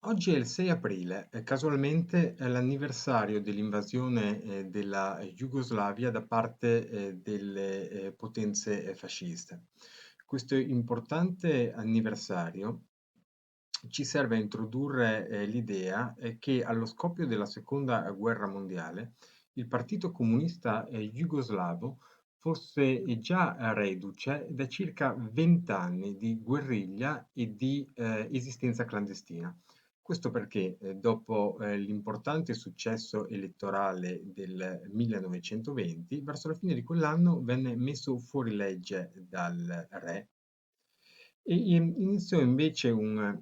Oggi è il 6 aprile, casualmente è l'anniversario dell'invasione della Jugoslavia da parte delle potenze fasciste. Questo importante anniversario ci serve a introdurre l'idea che allo scoppio della seconda guerra mondiale il Partito Comunista Jugoslavo fosse già reduce da circa 20 anni di guerriglia e di esistenza clandestina. Questo perché dopo l'importante successo elettorale del 1920, verso la fine di quell'anno venne messo fuori legge dal re e iniziò invece un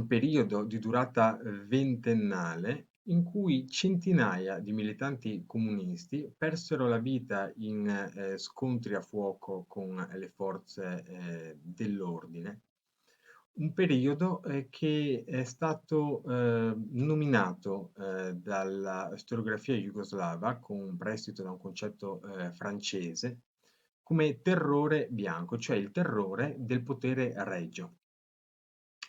periodo di durata ventennale in cui centinaia di militanti comunisti persero la vita in scontri a fuoco con le forze dell'ordine. Un periodo che è stato nominato dalla storiografia jugoslava con un prestito da un concetto francese come terrore bianco, cioè il terrore del potere regio.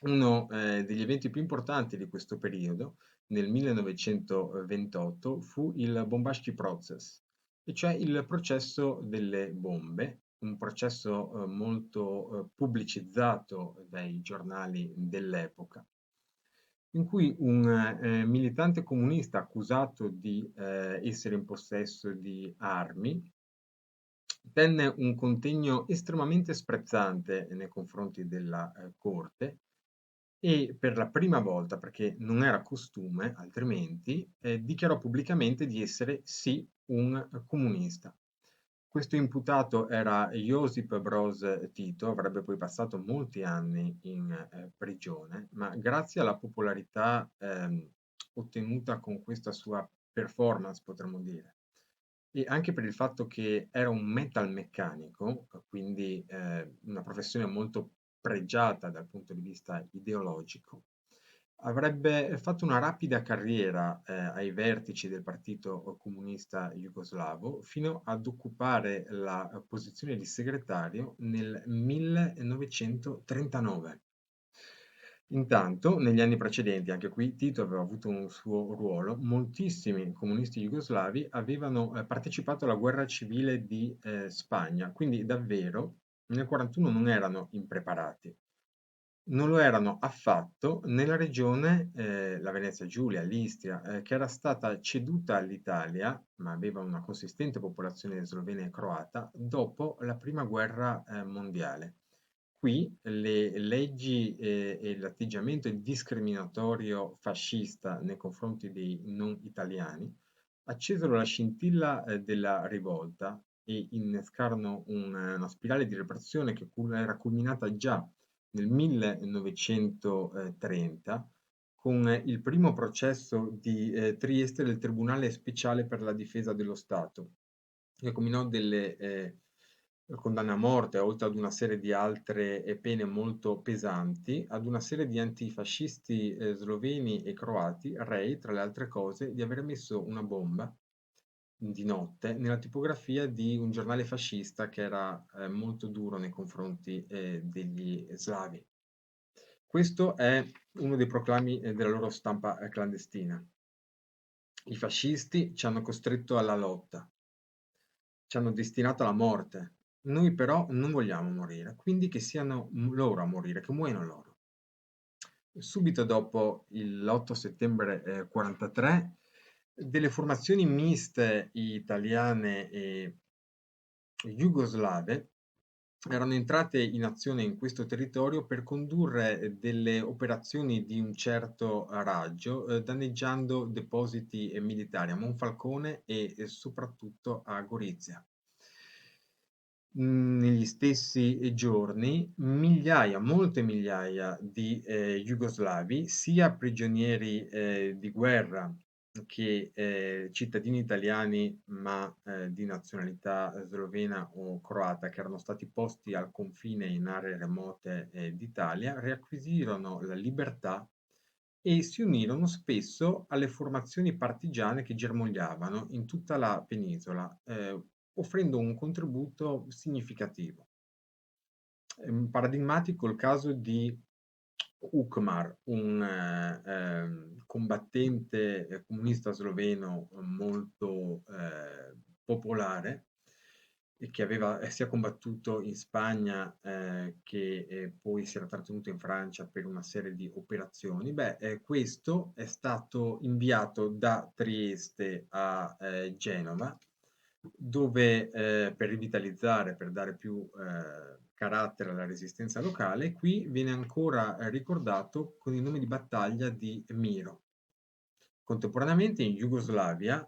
Uno degli eventi più importanti di questo periodo, nel 1928, fu il Bombaški Proces, e cioè il processo delle bombe, un processo molto pubblicizzato dai giornali dell'epoca, in cui un militante comunista accusato di essere in possesso di armi tenne un contegno estremamente sprezzante nei confronti della corte e per la prima volta, perché non era costume altrimenti, dichiarò pubblicamente di essere sì un comunista. Questo imputato era Josip Broz Tito, avrebbe poi passato molti anni in prigione, ma grazie alla popolarità ottenuta con questa sua performance, potremmo dire, e anche per il fatto che era un metalmeccanico, quindi una professione molto pregiata dal punto di vista ideologico, avrebbe fatto una rapida carriera ai vertici del Partito Comunista Jugoslavo fino ad occupare la posizione di segretario nel 1939. Intanto, negli anni precedenti, anche qui Tito aveva avuto un suo ruolo, moltissimi comunisti jugoslavi avevano partecipato alla guerra civile di Spagna, quindi davvero nel 41 non erano impreparati. Non lo erano affatto nella regione, la Venezia Giulia, l'Istria, che era stata ceduta all'Italia, ma aveva una consistente popolazione slovena e croata, dopo la prima guerra mondiale. Qui le leggi e l'atteggiamento discriminatorio fascista nei confronti dei non italiani accesero la scintilla della rivolta e innescarono una spirale di repressione che era culminata già nel 1930 con il primo processo di Trieste del Tribunale Speciale per la Difesa dello Stato, che comminò delle condanne a morte, oltre ad una serie di altre pene molto pesanti, ad una serie di antifascisti sloveni e croati, rei, tra le altre cose, di aver messo una bomba di notte nella tipografia di un giornale fascista che era molto duro nei confronti degli slavi. Questo è uno dei proclami della loro stampa clandestina. I fascisti ci hanno costretto alla lotta, ci hanno destinato alla morte. Noi però non vogliamo morire, quindi che siano loro a morire, che muoiano loro. Subito dopo l'8 settembre 43, delle formazioni miste italiane e jugoslave erano entrate in azione in questo territorio per condurre delle operazioni di un certo raggio, danneggiando depositi militari a Monfalcone e soprattutto a Gorizia. Negli stessi giorni migliaia, molte migliaia di jugoslavi, sia prigionieri di guerra che cittadini italiani, ma di nazionalità slovena o croata, che erano stati posti al confine in aree remote d'Italia, riacquisirono la libertà e si unirono spesso alle formazioni partigiane che germogliavano in tutta la penisola, offrendo un contributo significativo. Paradigmatico il caso di Ukmar, un combattente comunista sloveno molto popolare e che aveva sia combattuto in Spagna che poi si era trattenuto in Francia per una serie di operazioni. Beh, questo è stato inviato da Trieste a Genova, dove per rivitalizzare, per dare più carattere alla resistenza locale, qui viene ancora ricordato con il nome di battaglia di Miro. Contemporaneamente in Jugoslavia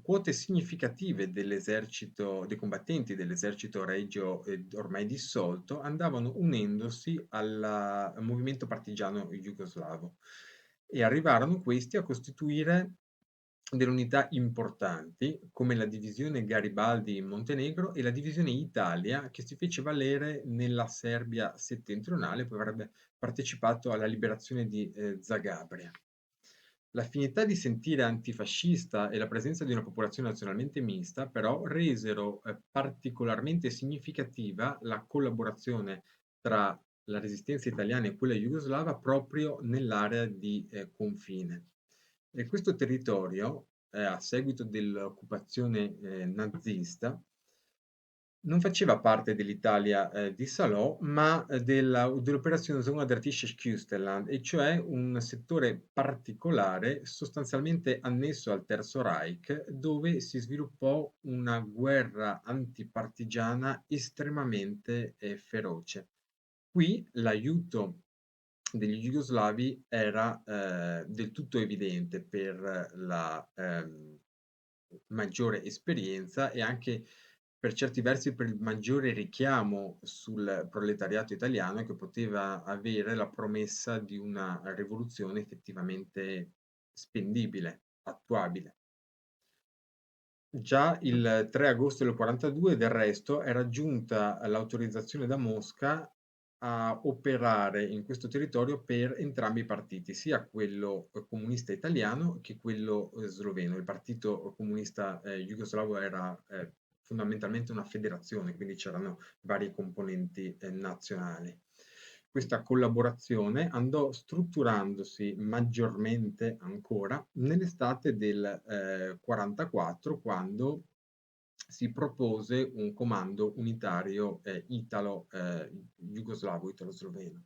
quote significative dell'esercito, dei combattenti dell'esercito regio ormai dissolto andavano unendosi al movimento partigiano jugoslavo e arrivarono questi a costituire delle unità importanti come la divisione Garibaldi in Montenegro e la divisione Italia che si fece valere nella Serbia settentrionale, poi avrebbe partecipato alla liberazione di Zagabria. L'affinità di sentire antifascista e la presenza di una popolazione nazionalmente mista, però, resero particolarmente significativa la collaborazione tra la resistenza italiana e quella jugoslava proprio nell'area di confine. E questo territorio, a seguito dell'occupazione nazista, non faceva parte dell'Italia di Salò, ma dell'operazione Sondertisches Küstenland, e cioè un settore particolare sostanzialmente annesso al Terzo Reich, dove si sviluppò una guerra antipartigiana estremamente feroce. Qui l'aiuto degli jugoslavi era del tutto evidente per la maggiore esperienza e anche per certi versi per il maggiore richiamo sul proletariato italiano che poteva avere la promessa di una rivoluzione effettivamente spendibile, attuabile. Già il 3 agosto del 42, del resto, era giunta l'autorizzazione da Mosca a operare in questo territorio per entrambi i partiti, sia quello comunista italiano che quello sloveno. Il partito comunista jugoslavo era fondamentalmente una federazione, quindi c'erano varie componenti nazionali. Questa collaborazione andò strutturandosi maggiormente ancora nell'estate del 44, quando si propose un comando unitario jugoslavo, italo-sloveno.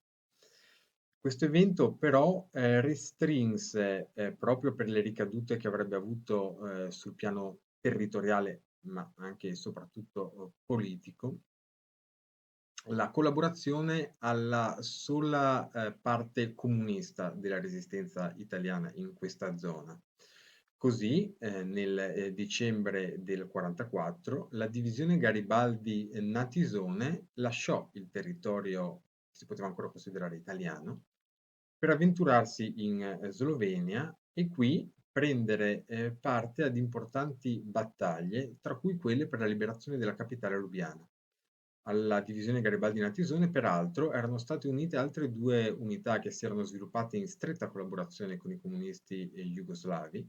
Questo evento però restrinse, proprio per le ricadute che avrebbe avuto sul piano territoriale, ma anche e soprattutto politico, la collaborazione alla sola parte comunista della resistenza italiana in questa zona. Così, nel dicembre del 44, la divisione Garibaldi Natisone lasciò il territorio che si poteva ancora considerare italiano per avventurarsi in Slovenia e qui prendere parte ad importanti battaglie, tra cui quelle per la liberazione della capitale Lubiana. Alla divisione Garibaldi-Natisone, peraltro, erano state unite altre due unità che si erano sviluppate in stretta collaborazione con i comunisti jugoslavi,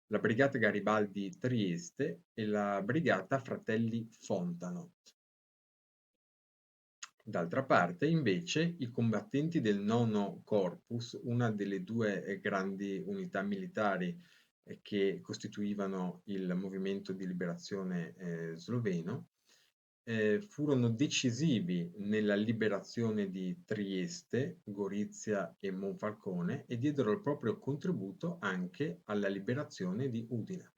la Brigata Garibaldi Trieste e la Brigata Fratelli Fontanot. D'altra parte, invece, i combattenti del Nono Corpus, una delle due grandi unità militari che costituivano il movimento di liberazione sloveno, furono decisivi nella liberazione di Trieste, Gorizia e Monfalcone e diedero il proprio contributo anche alla liberazione di Udine.